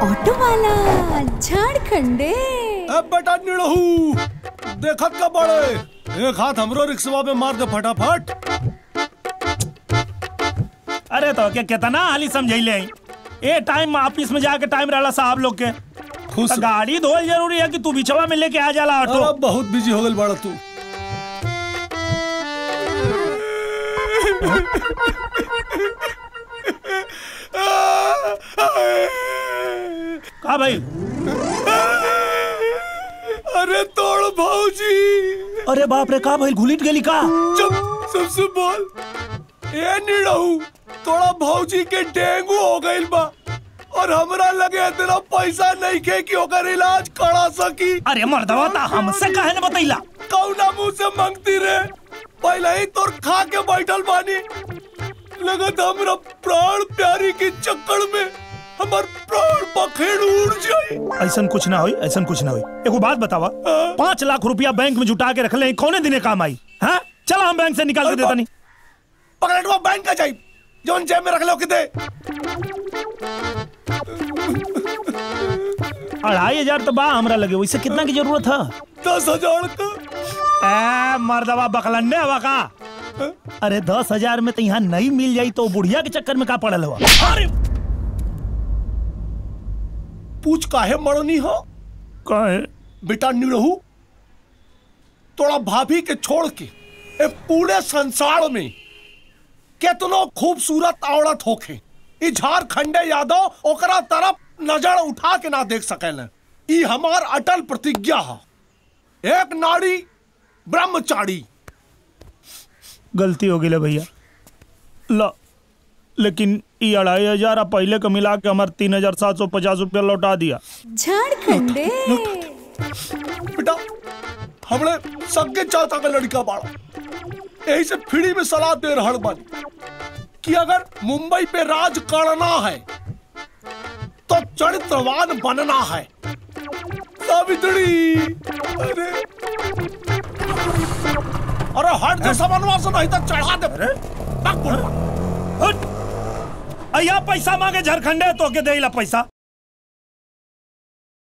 Auto वाला झारखंडे। अब बेटा निड़हू देखत का बड़े एक हाथ हमरो रिक्शा में मार दे फटाफट। अरे तो क्या कहता ना हाली समझैले ए टाइम ऑफिस में जाके टाइम रहला साहब लोग के खुश तो गाड़ी धोल जरूरी है कि तू बिछवा में लेके आ जाला ऑटो। अब बहुत बिजी हो गल बड़ा तू। का भाई? अरे तोड़ भौजी। अरे बाप रे का भाई घुलिट गेली का? चुप सबसे बोल। ए निड़हू तोड़ा भौजी के डेंगू हो गइल बा और हमरा लगे तेरा पैसा नहीं के कि ओकर इलाज करा सकी। अरे मर्दवा ता हमसे काहे न बतैला? कौना मुंह से मांगती रे? पहले ही तोर खा के बैठल बानी। लगत हमरा प्राण प्यारी के चक्कर में हमार प्राण पखेड़ उड़ जाए। ऐसन कुछ ना होई, ऐसन कुछ ना होई। एगो बात बतावा, 5 लाख रुपया बैंक में जुटा के रख ले, कौने दिने काम आई? हाँ चला हम बैंक से निकाल के देता नहीं। पकड़वा बैंक का चाहिए जोन जेब में रख लो किते। 2500 तो बा हमरा लगे, वैसे कितना की जरूरत है? 10,000 का। मर्दवा बकलन्ने हवा का? अरे 10,000 में तो यहाँ नहीं मिल जाई तो बुढ़िया के चक्कर में का पड़ल हुआ? अरे पूछ काहे मरनी हो? काहे? बेटा निड़हू तोड़ा भाभी के छोड़ के ए पूरे संसार में कितनो खूबसूरत औरत होखे ई झारखंडे यादव ओकरा तरफ नजर उठा के ना देख सकेले। ई हमार अटल प्रतिज्ञा है। एक नारी ब्रह्मचारी। गलती हो गई भैया ला, लेकिन ये 2500 पहले का मिला के हमारे 3750 रुपया लौटा दिया। झारखंडे बेटा हमने सगे चाचा का लड़का बाड़ा, यही से फ्री में सलाह दे रहा बानी कि अगर मुंबई पे राज करना है तो चरित्रवान बनना है। सावित्री अरे हट जो सामानवा से नहीं तो चढ़ा दे। अया पैसा मांगे झारखंडे तो के देला पैसा।